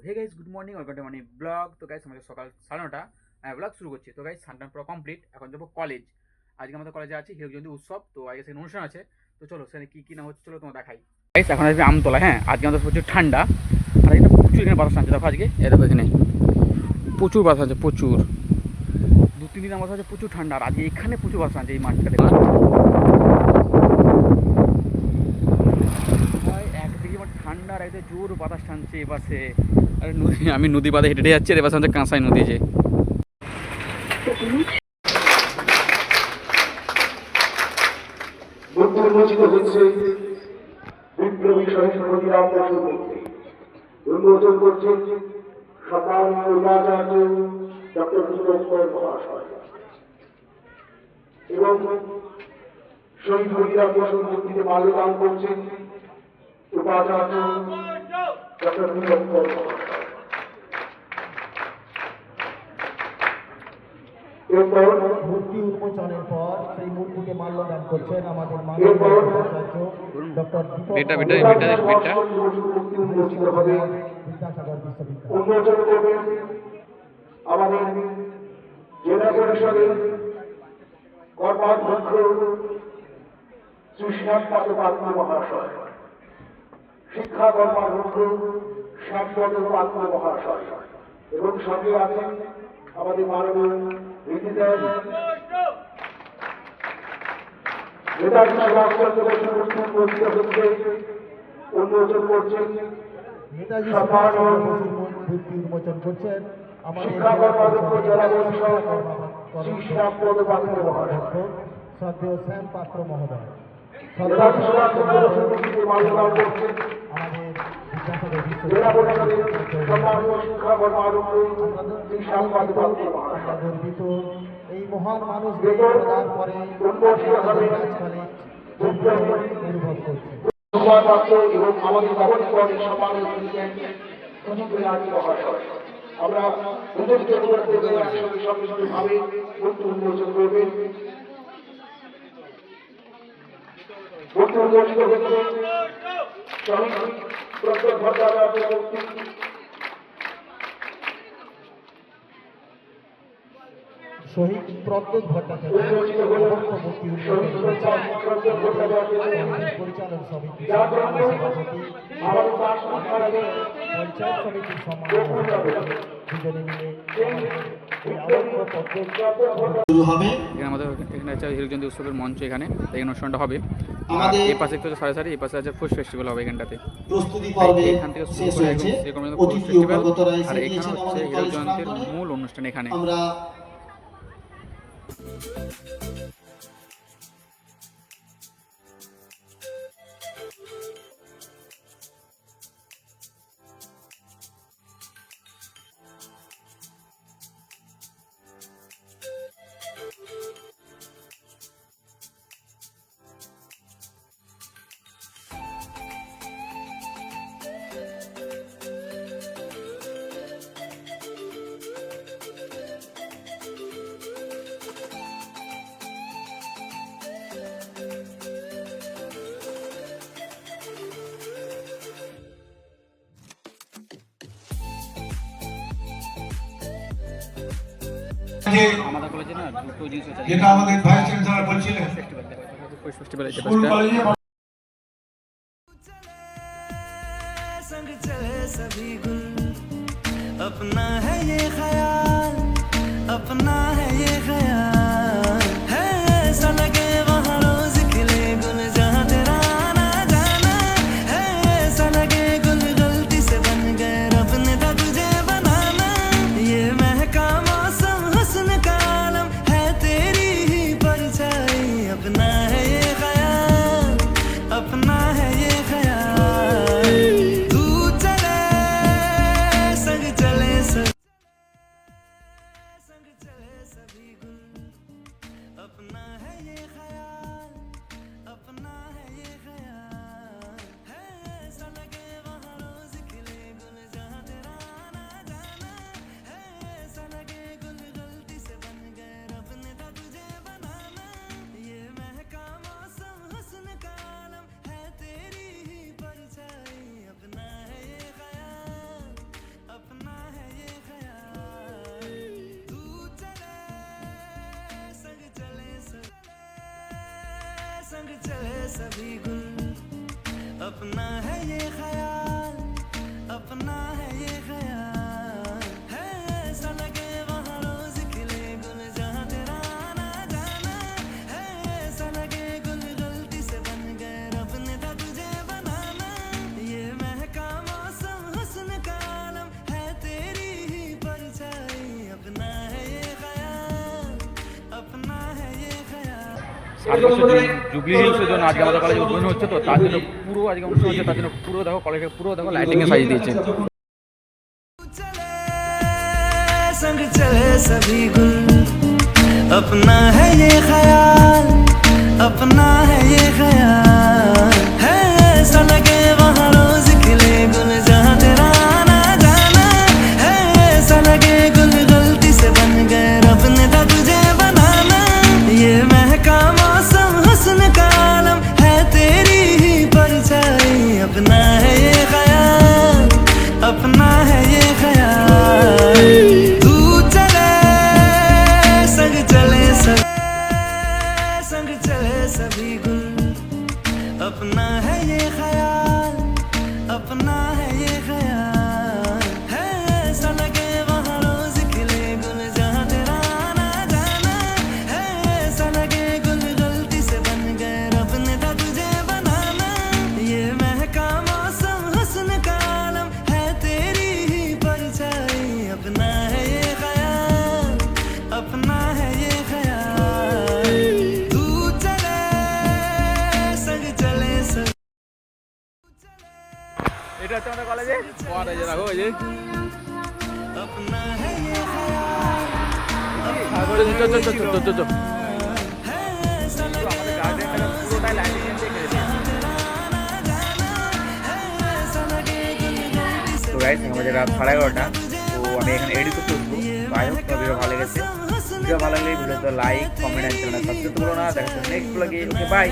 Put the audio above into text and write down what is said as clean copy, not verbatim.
Hey guys, good morning, welcome to Mani vlog. তো guys আমাদের সকাল 9:30 ব্লগ শুরু করছি। তো গাইস স্নান পুরো কমপ্লিট, এখন যাবো কলেজ। আজকে আমাদের কলেজে আছে হীরক জয়ন্তী উৎসব। তো আজকে সেখানে অনুষ্ঠান আছে। তো চলো সেখানে কী না হচ্ছে চলো তোমার দেখাই। গাইস এখন আসবে আমতলা। হ্যাঁ, আজকে আমাদের প্রচুর ঠান্ডা, আর এখানে প্রচুর এখানে বাতাস টানছে। দেখো আজকে দেখো এখানে প্রচুর বাতাস আছে, প্রচুর 2-3 দিন আমার হচ্ছে প্রচুর ঠান্ডা, আর আজকে এখানে প্রচুর বাতাস টানছে এই মাঠটাতে। একদিকে আমার ঠান্ডা আর একদিকে জোর বাতাস টানছে এপাশে। আর নদী, আমি নদী বাদে হেঁটে হেঁটে যাচ্ছি, আর এপাশে হচ্ছে কাঁসাই নদী। যে বিপ্লবী শহীদ ক্ষতিরাম বসুর মূর্তি উন্মোচন করছেন সম্মানীয় উপাচার্য ডক্টর ভীমঙ্কর মহাশয় এবং শহীদ ক্ষতিরাম বসুর মূর্তিতে মাল্যদান করছেন উপাচার্য ডক্টর ভীমঙ্কর মহাশয়। মূর্তি উন্মোচনের পর সেই মূর্তিকে মাল্যদান করছেন আমাদের মাননীয় উপাচার্য ডক্টর বিদ্যাসাগর বিশ্ববিদ্যালয়। উন্মোচন করবেন আমাদের জেলা পরিষদের কর্মাধ্যক্ষ শ্রী শ্যামপদ পাত্র মহাশয়, শিক্ষা কর্মাধ্যক্ষ শ্যামপদ পাত্র মহাশয়, এবং সঙ্গে আছেন আমাদের মাননীয় নেতাজি সুভাষচন্দ্র বসুর মূর্তি হচ্ছে উন্মোচন করছেন নেতাজি সুভাষচন্দ্র বসুর মূর্তি উন্মোচন করছেন আমাদের শিক্ষা কর্মাধ্যক্ষ জেলা পরিষদ শ্রী শ্যামপদ পাত্র মহাশয়। শ্রদ্ধেয় শ্যাম পাত্র মহোদয়। নেতাজি সুভাষচন্দ্র বসুর মূর্তিতে মাল্যদান করছেন আমাদের বিদ্যাসাগর জেলা পরিষদের বিশ্ববিদ্যালয়। সম্মানীয় শিক্ষা কর্মাধ্যক্ষ শ্রী শ্যামপদ পাত্র মহাশয়। গর্বিত এই মহান মানুষদের প্রদান করে কাজকালে অনুভব করছে। সংবাদপত্র এবং আমাদের নবীকরণের সম্মানীয় প্রেসিডেন্ট সুজিত ব্যানার্জি মহাশয়, আমরা উন্মোচিত করতে একসঙ্গে সম্মিলিতভাবে মূর্তি উন্মোচন করবেন। মূর্তি উন্মোচিত হচ্ছে শহীদ প্রত্যেক ভট্টাচার্যের মূর্তি। শহীদ প্রত্যেক ভট্টাচার্য মূর্তি পরিচালন সমিতি সভাপতি পঞ্চায়েত সমিতির সম্মানীয় দুজনে মিলে আমাদের এখানে আছে হীরক জয়ন্তী উৎসবের মঞ্চ। এখানে অনুষ্ঠানটা হবে। এই পাশে একটু সাড়ে সাড়ে, এই পাশে আছে ফুড ফেস্টিভ্যাল হবে এখানটাতে। এখান থেকে শুরু করে একদম ফুড ফেস্টিভ্যাল, আর এখানে হচ্ছে হীরক জয়ন্তীর মূল অনুষ্ঠান এখানে। আমাদের কলেজে না দুটো জিনিস আছে, যেটা আমাদের ভাইস চ্যান্সেলর বলছিলেন, ফেস্টিভ্যাল আছে স্কুল কলেজে संग चले सभी गुल अपना है ये ख्याल, अपना है ये ख्याल है ऐसा लगे वहाँ रोज खिले गुल जहाँ तेरा आना जाना है, ऐसा लगे गुल गलती से बन गए रब ने था तुझे बनाना, ये महका मौसम हुस्न का आलम है तेरी ही परछाई, अपना है ये ख्याल, अपना है ये ख्याल, तू चले संग चले सभी गुल सभी गुल अपना है ये ख्याल अपना है ये ख्याल है ऐसा लगे वहाँ रोज खिले गुल जहाँ तेरा आना जाना है ऐसा लगे गुल गलती से बन गए रब ने था तुझे बनाना ये महका मौसम हुस्न का आलम है तेरी ही परछाई अपना है ये ख्याल अपना है ये ख्याल 60 বছর জুবলি হিলসের জন্য আজকে আমাদের কলেজে উদ্বোধন হচ্ছে, তো তার জন্য পুরো আজকে অনুষ্ঠান হচ্ছে, তার জন্য পুরো দেখো কলেজে পুরো দেখো লাইটিং এ সাজিয়ে দিয়েছে। चले संग चले सभी गुल अपना है ये ख्याल अपना है ये ख्याल है ऐसा लगे वहाँ रोज खिले गुल जहाँ तेरा आना जाना है ऐसा लगे गुल गलती से बन गए रब ने था तुझे बनाना ये महका मौसम हुस्न का आलम है तेरी ही परछाई अपना है ये ख्याल अपना है ये ख्याल तू चले संग चले सभी गुल अपना है ये ख्याल अपना है ये ख्याल है ऐसा लगे वहाँ रोज खिले गुल जहाँ तेरा आना जाना है ऐसा लगे गुल गलती से बन गए रब ने था तुझे बनाना ये महका मौसम हुस्न का आलम है तेरी ही परछाई अपना है ये ख्याल अपना है ये ख्याल तू चले संग चले এটা হচ্ছে আমাদের কলেজে পর এই যে দেখো এই যে अपना है ये ख्याल है ऐसा लगे আমাদের গার্ডেনটা পুরোটাই লাইটিং এ দিয়ে দিয়েছে। ऐसा लगे गुल गलती से তো গাইস আমাদের রাত 11:30, তো আমি এখানে এডিট করতে বসবো। আই হোপ ভিডিও ভালো লেগেছে, ভিডিও ভালো লাগলে ভিডিওতে like comment and channel subscribe করো না। দেখা হচ্ছে নেক্সট ব্লগে। Okay by.